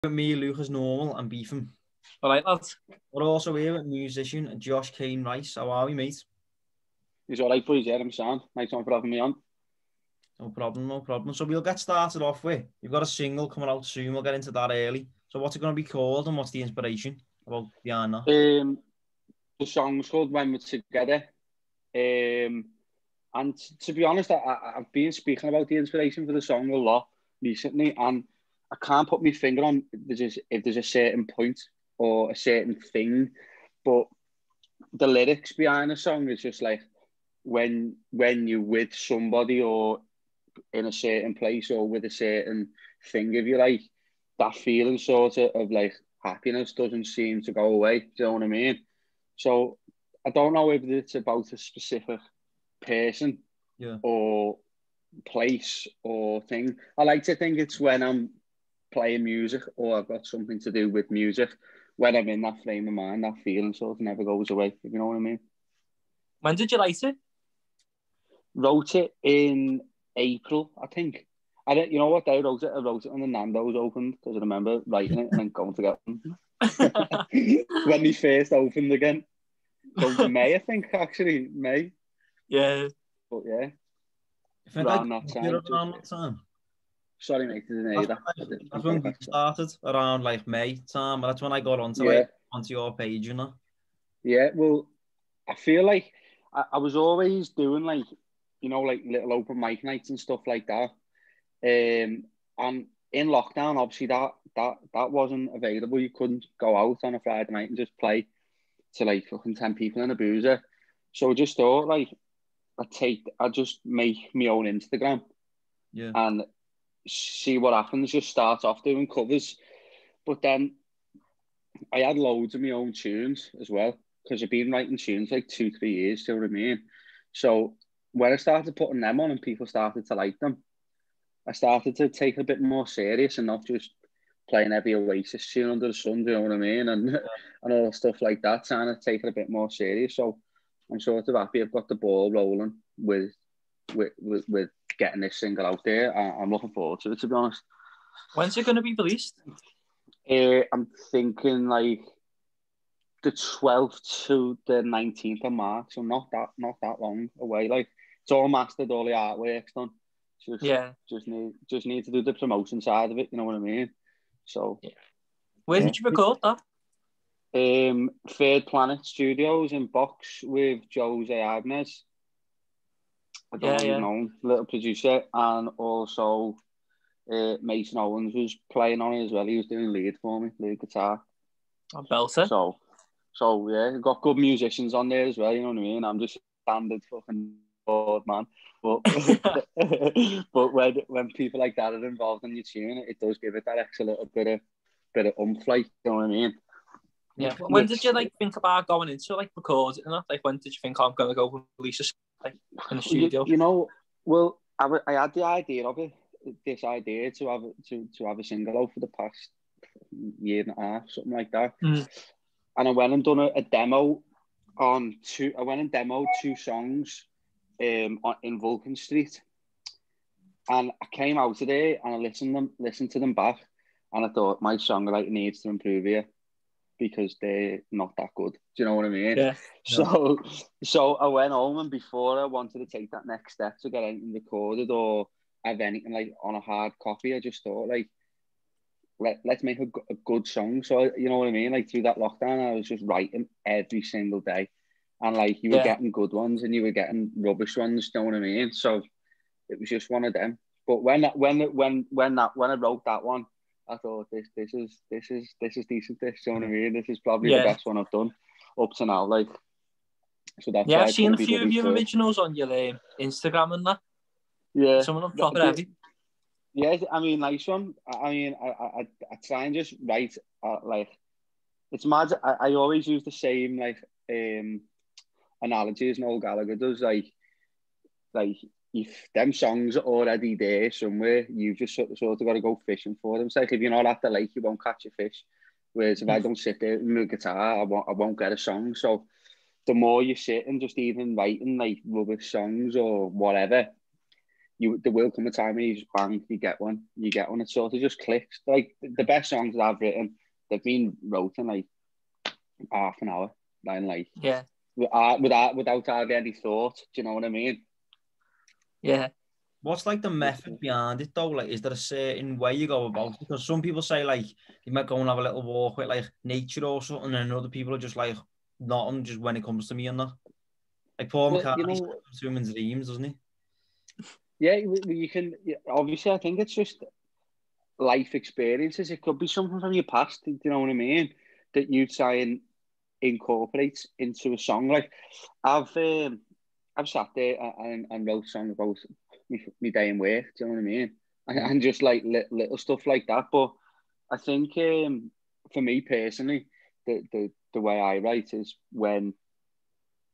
With me, Lucas Normal, and Beefham. All right, lads. We're also here with musician Josh Kane Rice. How are we, mate? He's all right, boys. Yeah, I'm sound. Nice one for having me on. No problem, no problem. So we'll get started off with, you've got a single coming out soon. We'll get into that early. So what's it going to be called, and what's the inspiration about behind that? The song's called When We're Together. And to be honest, I've been speaking about the inspiration for the song a lot recently, and I can't put my finger on if there's a certain point or a certain thing, but the lyrics behind the song is just like when you're with somebody or in a certain place or with a certain thing, if you like, that feeling sort of like happiness doesn't seem to go away. Do you know what I mean? So I don't know if it's about a specific person or place or thing. I like to think it's when I'm playing music or I've got something to do with music. When I'm in that frame of mind, that feeling sort of never goes away, if you know what I mean. When did you write it? Wrote it in April, I think. I don't, you know what day I wrote it? I wrote it when the Nando's opened, because I remember writing it and then going to get them. When they first opened again. So May, I think, actually. May. Yeah. But yeah. Around that time. Sorry, mate, didn't hear that. That's when we started, around like May time. That's when I got onto your page, you know? Yeah, well, I feel like I was always doing like, you know, like little open mic nights and stuff like that. And in lockdown, obviously that wasn't available. You couldn't go out on a Friday night and just play to like fucking 10 people in a boozer. So I just thought like, I'd just make my own Instagram and see what happens. Just start off doing covers. But then I had loads of my own tunes as well, because I've been writing tunes like 2-3 years, do you know what I mean? So when I started putting them on and people started to like them, I started to take it a bit more serious and not just playing every Oasis tune under the sun, do you know what I mean? And all stuff like that, trying to take it a bit more serious. So I'm sort of happy I've got the ball rolling with getting this single out there. I'm looking forward to it, to be honest. When's it going to be released? I'm thinking like the 12th to the 19th of March, so not that long away. Like, it's all mastered, all the artwork's done. Just need to do the promotion side of it, you know what I mean? So where did you record that? Third Planet Studios in Box with Jose Agnes. I don't know if you know him, little producer, and also Mason Owens was playing on it as well. He was doing lead for me, lead guitar. Oh, belter. So yeah, got good musicians on there as well, you know what I mean? I'm just standard fucking bored, man. But but when people like that are involved in your tune, it does give it that extra little bit of oomph, like, you know what I mean? Yeah. When did you like think about going into like recording and that? Like, when did you think I'm gonna go release a like in the studio? You know, well, I had the idea of it, this idea to have a single out for the past year and a half, something like that. And I went and done a demo on two. I went and demoed 2 songs in Vulcan Street, and I came out today and I listened to them back, and I thought my songwriting needs to improve here because they're not that good. Do you know what I mean? Yeah. So I went home, and before I wanted to take that next step to get anything recorded or have anything like on a hard copy, I just thought like, let's make a good song. So, you know what I mean? Like, through that lockdown, I was just writing every single day. And like, you were getting good ones and you were getting rubbish ones, you know what I mean? So it was just one of them. But when I wrote that one, I thought this is decent, this, you know what I mean? This is probably the best one I've done up to now. Like, so that's why I've seen a few of your originals on your Instagram and that. Yeah. Some of them proper heavy. Yeah, I mean, nice one. I mean, I try and just write, like, it's mad. I always use the same, like, analogy as Noel Gallagher does. Like, if them songs are already there somewhere, you've just sort of got to go fishing for them. It's like, if you're not at the lake, you won't catch a fish. Whereas if I don't sit there with my guitar, I won't get a song. So the more you sit and just even writing, like, rubbish songs or whatever, there will come a time when you just bang, you get one. It sort of just clicks. Like the best songs that I've written, they've been wrote in like half an hour, then like without having any thought. Do you know what I mean? Yeah. What's like the method behind it though? Like, is there a certain way you go about it? Because some people say like you might go and have a little walk with like nature or something, and other people are just like nothing. Just when it comes to me and that, like Paul McCartney comes to him in dreams, doesn't he? Yeah, you can. Obviously, I think it's just life experiences. It could be something from your past. Do you know what I mean? That you try and incorporate into a song. Like I've sat there and wrote songs about me day in work. Do you know what I mean? And just like little stuff like that. But I think for me personally, the way I write is when,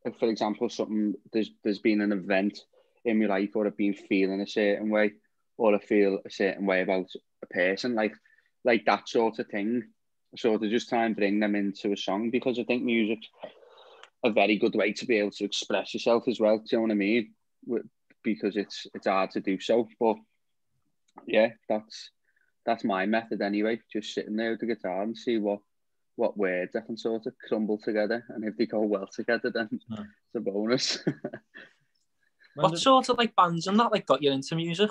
if, for example, there's been an event in my life, or I've been feeling a certain way, or I feel a certain way about a person, like that sort of thing. So to just try and bring them into a song, because I think music's a very good way to be able to express yourself as well. Do you know what I mean? Because it's hard to do so. But yeah, that's my method anyway. Just sitting there with the guitar and see what words I can sort of crumble together, and if they go well together, then it's a bonus. What sort of like bands and that like got you into music?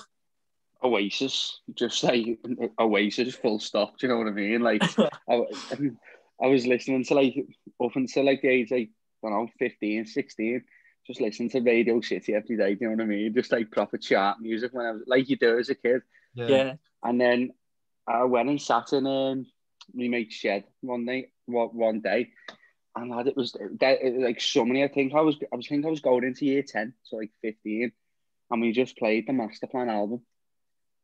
Oasis, just like Oasis, full stop. Do you know what I mean? Like I was listening to like up until like the age like, I don't know, 15, 16, just listening to Radio City every day. Do you know what I mean? Just like proper chart music when I was like you do as a kid. Yeah. And then I went and sat in my mate's shed one day, and it was like summer. I think I was going into year 10, so like 15, and we just played the Masterplan album.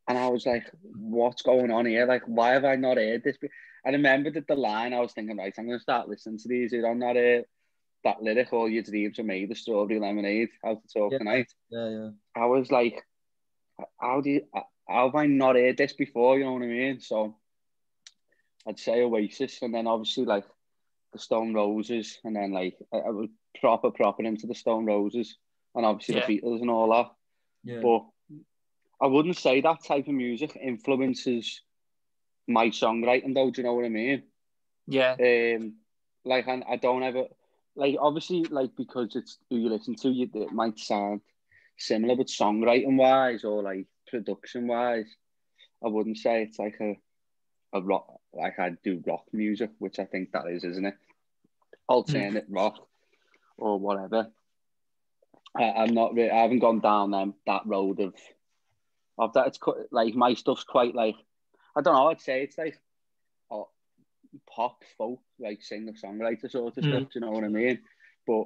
And I was like, what's going on here? Like, why have I not heard this? I remember that the line, I was thinking, right, I'm going to start listening to these. On that lyric, all your dreams are made of strawberry lemonade, how to talk tonight. Yeah. I was like, how have I not heard this before? You know what I mean? So I'd say Oasis, and then obviously like the Stone Roses, and then like I was proper into the Stone Roses, and obviously the Beatles and all that. Yeah. But I wouldn't say that type of music influences my songwriting, though. Do you know what I mean? Yeah. Like, and I don't ever, like, obviously, like, because it's who you listen to, it might sound similar, but songwriting wise or like production wise, I wouldn't say it's like a rock, like I do rock music, which I think that is, isn't it? Alternate rock or whatever. I'm not really, I haven't gone down that road of that. It's like my stuff's quite like, I don't know, I'd say it's like pop, folk, like singer-songwriter sort of stuff, do you know what I mean? But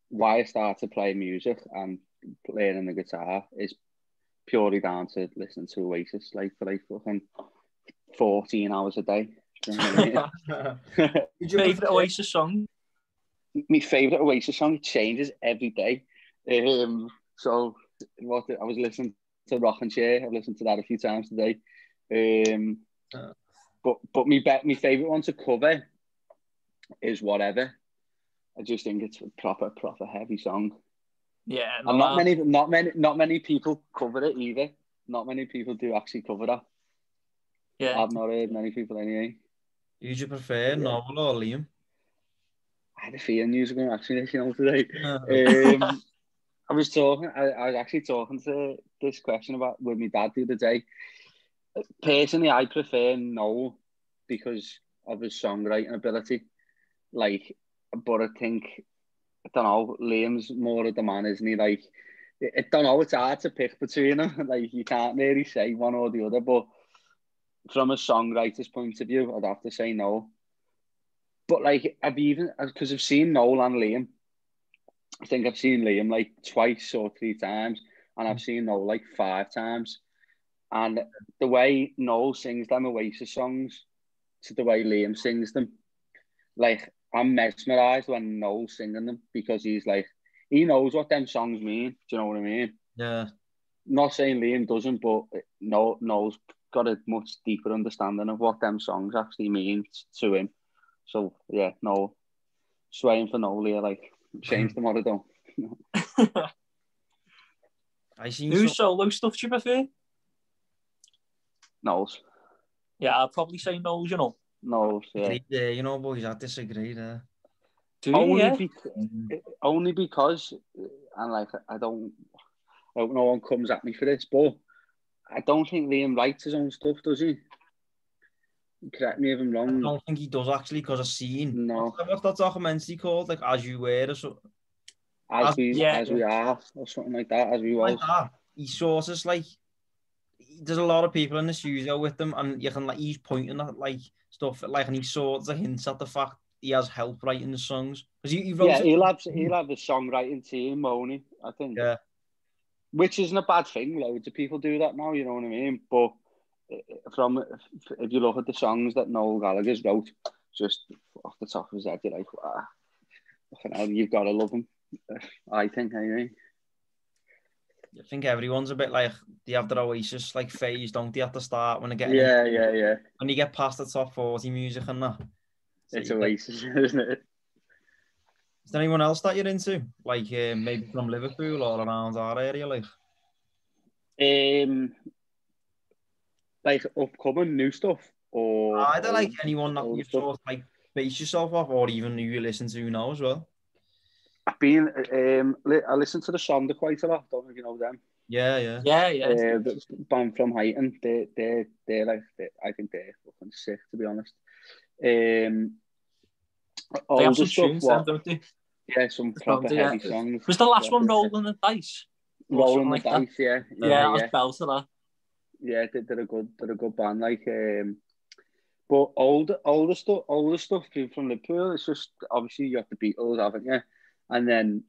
why I started playing music and playing the guitar is purely down to listening to Oasis like for like fucking 14 hours a day. Do you know what I mean? Your favourite Oasis song? My favourite Oasis song changes every day. So what I was listening to Rock and Chair. I've listened to that a few times today. But my favourite one to cover is Whatever. I just think it's a proper heavy song. Yeah, and not many people cover it either. Not many people do actually cover that. Yeah, I've not heard many people anyway. Who do you prefer, Noel or Liam? I had a feeling you were going to ask me this, today. I was actually talking to this question with my dad the other day. Personally, I prefer Noel because of his songwriting ability. Like, but I think, I don't know, Liam's more of the man, isn't he? Like, I don't know, it's hard to pick between them. Like, you can't really say one or the other, but from a songwriter's point of view, I'd have to say Noel. But like, because I've seen Noel and Liam. I think I've seen Liam like twice or 3 times, and I've seen Noel like 5 times. And the way Noel sings them Oasis songs to the way Liam sings them, like, I'm mesmerised when Noel's singing them, because he's like, he knows what them songs mean. Do you know what I mean? Yeah. Not saying Liam doesn't, but Noel's got a much deeper understanding of what them songs actually mean to him. So yeah, Noel, swaying for Noel here, like, change them or I don't. I seen New some... solo stuff do you prefer? Knowles. Yeah, I'd probably say Knowles, you know. Knowles, yeah. Yeah, you know, boys, I disagree there. Do you, yeah? Only because, and like, I hope no one comes at me for this, but I don't think Liam writes his own stuff, does he? Correct me if I'm I wrong. don't think he does actually, because I've seen... No. What's that documentary called? Like, As You Were or something? As we are, or something like that, as we was. Like that. He sort of like... There's a lot of people in the studio with them, and you can, like, he's pointing at, like, stuff, like, and he sort of hints at the fact he has help writing the songs. Because he wrote he'll have the songwriting team, won't he? I think. Yeah. Which isn't a bad thing. Loads of people do that now, you know what I mean? But if you look at the songs that Noel Gallagher's wrote, just off the top of his head, you're like, wow, you've got to love him. I think, anyway. I think everyone's a bit like, they have their Oasis like phase, don't they, at the start when they get yeah. When you get past the top 40 music and that. So it's Oasis, isn't it? Is there anyone else that you're into? Like maybe from Liverpool or around our area, like? Like upcoming new stuff, or Either like anyone that you stuff. sort of like base yourself off, or even who you listen to now as well. I've been I listen to the Sonder quite a lot. Don't know if you know them. Yeah. The band from Highton, they're like, I think they're fucking sick, to be honest. They have some stuff, tunes, don't they? Yeah, some proper heavy songs. Was the last one Rolling the Dice? Rolling the Dice, yeah. I was bells to that. Yeah, they're a good band, like. But older stuff from Liverpool. It's just obviously you got the Beatles, haven't you? And then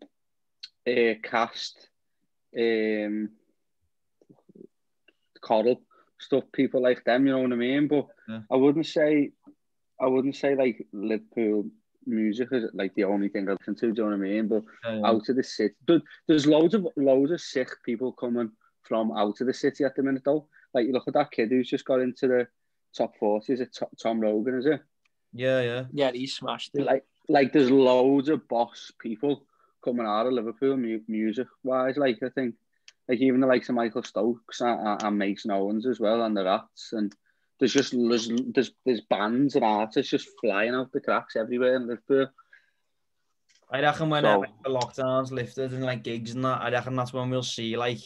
Cast, Coddle stuff, people like them. You know what I mean? But yeah. I wouldn't say like Liverpool music is like the only thing I listen to. Do you know what I mean? But out of the city, there's loads of sick people coming from out of the city at the minute, though. Like you look at that kid who's just got into the top 40. Is it Tom Rogan? Is it? Yeah. Yeah, he smashed it. Like there's loads of boss people coming out of Liverpool music wise. Like I think, like even the likes of Michael Stokes and Mason Owens as well, and the Rats, and there's bands and artists just flying out the cracks everywhere in Liverpool. I reckon when the lockdown's lifted and like gigs and that, I reckon that's when we'll see like.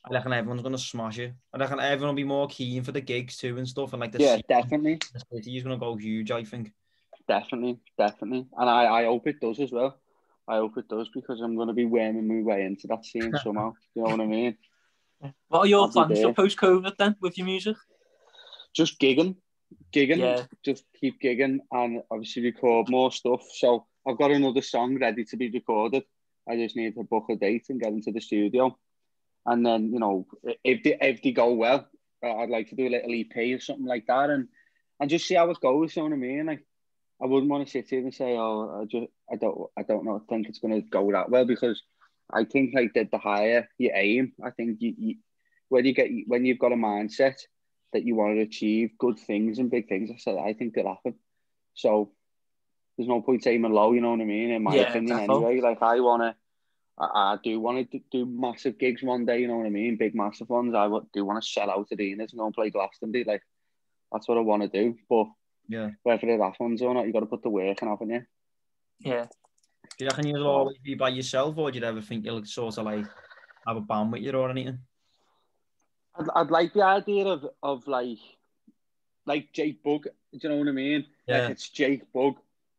I reckon everyone's going to smash it. I reckon everyone will be more keen for the gigs too and stuff. And like definitely. The city is going to go huge, I think. Definitely. And I hope it does as well. I hope it does because I'm going to be worming my way into that scene somehow. You know what I mean? What are your plans for post-COVID then with your music? Just gigging. Yeah. Just keep gigging and obviously record more stuff. So I've got another song ready to be recorded. I just need to book a date and get into the studio. And then, you know, if they go well, I'd like to do a little EP or something like that, and just see how it goes. You know what I mean? Like, I wouldn't want to sit here and say, "Oh, I don't know. I think it's going to go that well," because I think like the higher you aim, I think when you've got a mindset that you want to achieve good things and big things, I think they'll happen. So there's no point aiming low. You know what I mean? In my opinion, definitely. Anyway. Like I do want to do massive gigs one day, you know what I mean? Big, massive ones. I do want to sell out arenas and go and play Glastonbury. Like, that's what I want to do. But whether it happens or not, you got to put the work in, haven't you? Yeah. Do you reckon you'll always be by yourself, or do you ever think you'll sort of like have a band with you or anything? I'd like the idea of like Jake Bugg. Do you know what I mean? Yeah. Like it's Jake Bugg,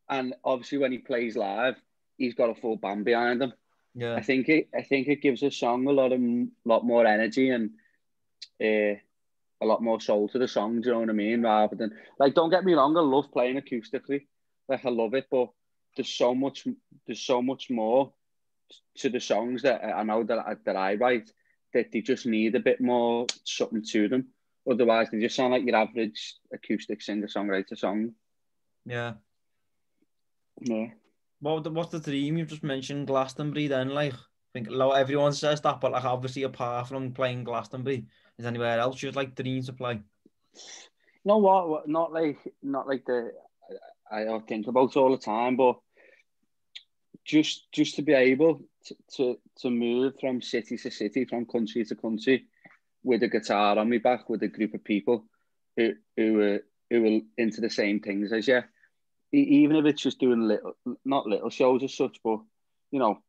and obviously when he plays live, he's got a full band behind him. Yeah, I think it gives a song a lot more energy and a lot more soul to the song. Do you know what I mean? Rather than like, don't get me wrong, I love playing acoustically, like I love it, but there's so much more to the songs that I know that I write that they just need a bit more something to them. Otherwise, they just sound like your average acoustic singer-songwriter song. Yeah. Yeah. What's the dream? You've just mentioned Glastonbury then, like, I think everyone says that, but like obviously apart from playing Glastonbury, is anywhere else you'd like dream to play? You know what? Not like I think about all the time, but just to be able to move from city to city, from country to country, with a guitar on my back, with a group of people who were into the same things as you. Even if it's just doing not little shows as such, but you know,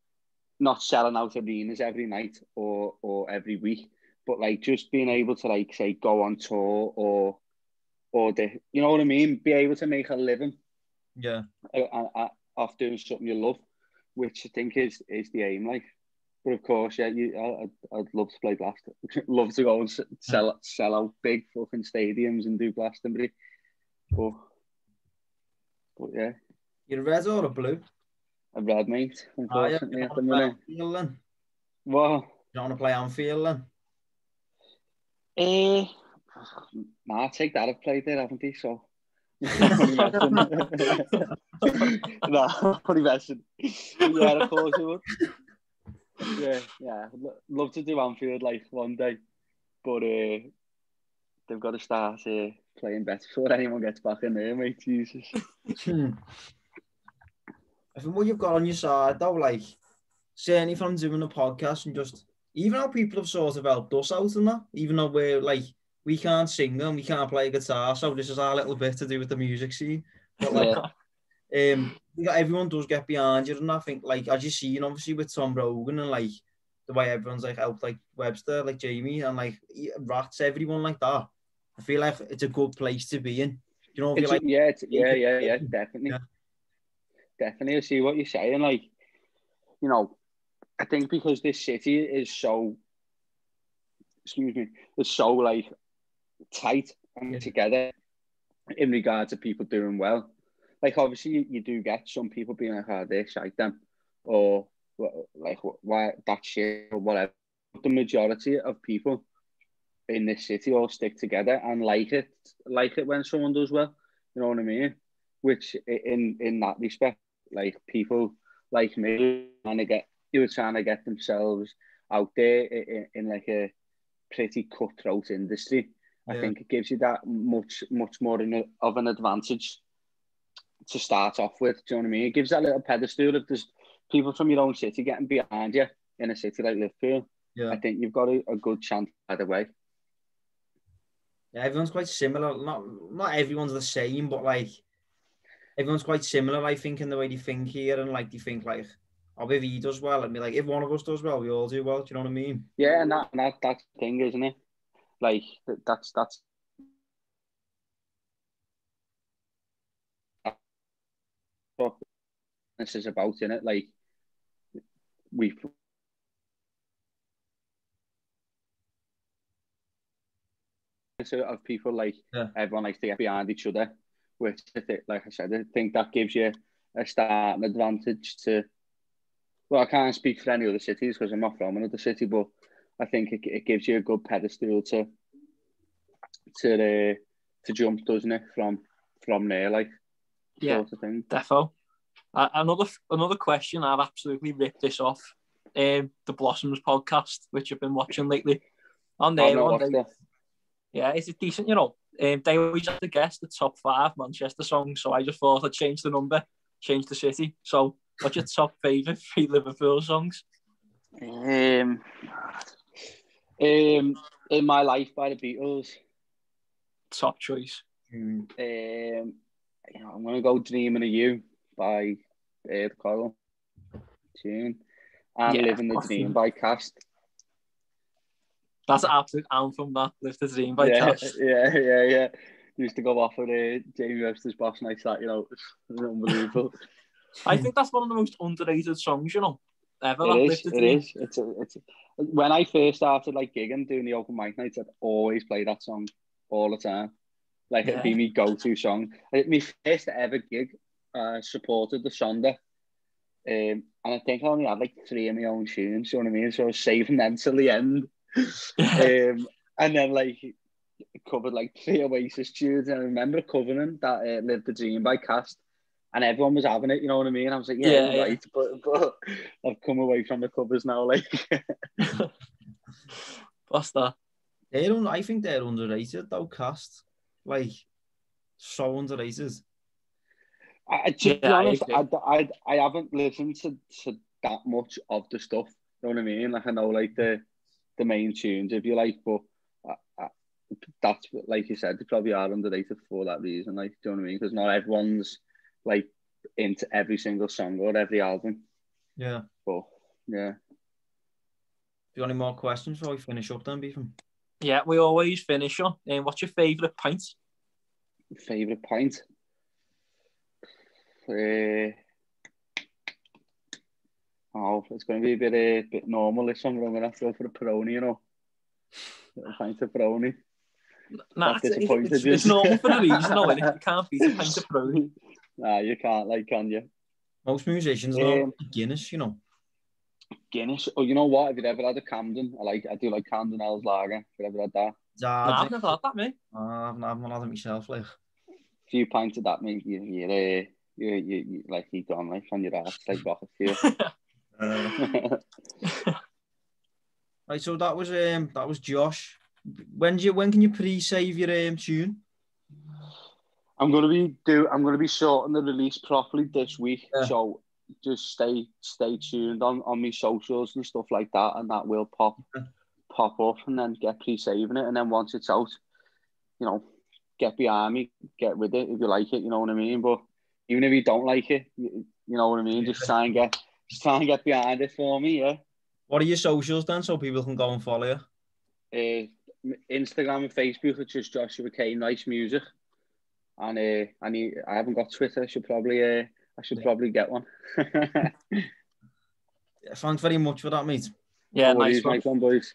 not selling out arenas every night or every week, but like just being able to like say go on tour or you know what I mean, be able to make a living, off doing something you love, which I think is the aim. Like, but of course, yeah, I'd love to play Glastonbury. Love to go and sell out big fucking stadiums and do Glastonbury, but yeah. You're a red or a blue? A red, mate, unfortunately, at the minute. What? You don't want to play Anfield then? Nah, take that. I've played there, haven't he? So. Nah, pretty messing. Yeah, of course it would. Yeah. Love to do Anfield like one day, but they've got to start playing better before anyone gets back in there, mate. Jesus. I think what you've got on your side, though, like, certainly from doing the podcast and just, even how people have sort of helped us out in that, even though we're, like, we can't sing and we can't play guitar, so this is our little bit to do with the music scene. But, like, everyone does get behind you, and I think, like, as you've seen, obviously, with Tom Brogan and, like, the way everyone's, like, helped, like, Webster, like, Jamie, and, like, Rats, everyone like that. I feel like it's a good place to be in. You know, definitely. Yeah. Definitely, I see what you're saying. Like, you know, I think because this city is so, it's so like tight and together in regard to people doing well. Like, obviously, you do get some people being like, "Oh, they shite them," or like, "Why that shit," or whatever. But the majority of people in this city all stick together and like it when someone does well. You know what I mean? Which, in that respect, like people like me were trying to get themselves out there in like a pretty cutthroat industry. I think it gives you that much more of an advantage to start off with. Do you know what I mean? It gives that little pedestal. If there's people from your own city getting behind you in a city like Liverpool, I think you've got a good chance either way. Yeah, everyone's quite similar. Not everyone's the same, but like everyone's quite similar, I think, in the way they think here, and like they think like, oh, if he does well, and be like, if one of us does well, we all do well. Do you know what I mean? Yeah, and that's the thing, isn't it? Like that's what this is about, isn't it? Like of people, like everyone likes to get behind each other, which like I said, I think that gives you a starting advantage to. Well, I can't speak for any other cities because I'm not from another city, but I think it gives you a good pedestal to jump, doesn't it? From there, like sort of thing. Defo. Another question. I've absolutely ripped this off. The Blossoms podcast, which I've been watching lately. On there, is it decent? You know, they always have to guess the top 5 Manchester songs, so I just thought I'd change the number, change the city. So, what's your top favourite 3 Liverpool songs? In My Life by the Beatles. Top choice. I'm gonna go Dreaming of You by the Coral tune, and Living the Dream by Cast. That's an absolute anthem, that. Live the Dream by Cast. Yeah. Used to go off with Jamie Webster's Boss Nights. That, you know, it's unbelievable. I think that's one of the most underrated songs, you know, ever. It is. It's when I first started like gigging, doing the open mic nights, I'd always play that song all the time. Like it'd be my go-to song. My first ever gig, supported the Sonda. And I think I only had like 3 of my own tunes, you know what I mean? So I was saving them till the end. And then like covered like 3 Oasis tunes, and I remember covering that Live the Dream by Cast, and everyone was having it, you know what I mean? I was like, right, but I've come away from the covers now, like. What's that? I think they're underrated though, Cast. Like, so underrated. To be honest, I haven't listened to that much of the stuff. You know what I mean? Like I know like the main tunes, if you like, but that's like you said, they probably are underrated for that reason. Like, do you know what I mean? Because not everyone's like into every single song or every album. Yeah. But yeah. Do you got any more questions before we finish up then, Beefham? Yeah, we always finish on. What's your favourite pint? Favourite pint? Oh, it's going to be a bit normal this summer. I'm going to have to go for a Peroni, you know. A pint of Peroni. Nah, it's normal for a reason, though, innit? You can't beat a pint of Peroni. Nah, you can't, like, can you? Most musicians know Guinness, you know. Guinness? Oh, you know what? Have you ever had a Camden? I do like Camden Ales Lager. Have you ever had that? Nah, I've never had that, mate. I've not had it myself, like. A few pints of that, mate, you like, you gone, like, on your ass, like, rocket fuel. Right, so that was Josh. When can you pre-save your tune? I'm gonna be sorting the release properly this week, so just stay tuned on my socials and stuff like that, and that will pop up, and then get pre-saving it, and then once it's out, you know, get behind me, get with it if you like it, you know what I mean. But even if you don't like it, you know what I mean. Just try and get behind it for me, yeah. What are your socials then, so people can go and follow you? Instagram and Facebook, it's just Joshua Kane Nice Music, and I haven't got Twitter. I should probably get one. Thanks very much for that, mate. Yeah, nice one, boys.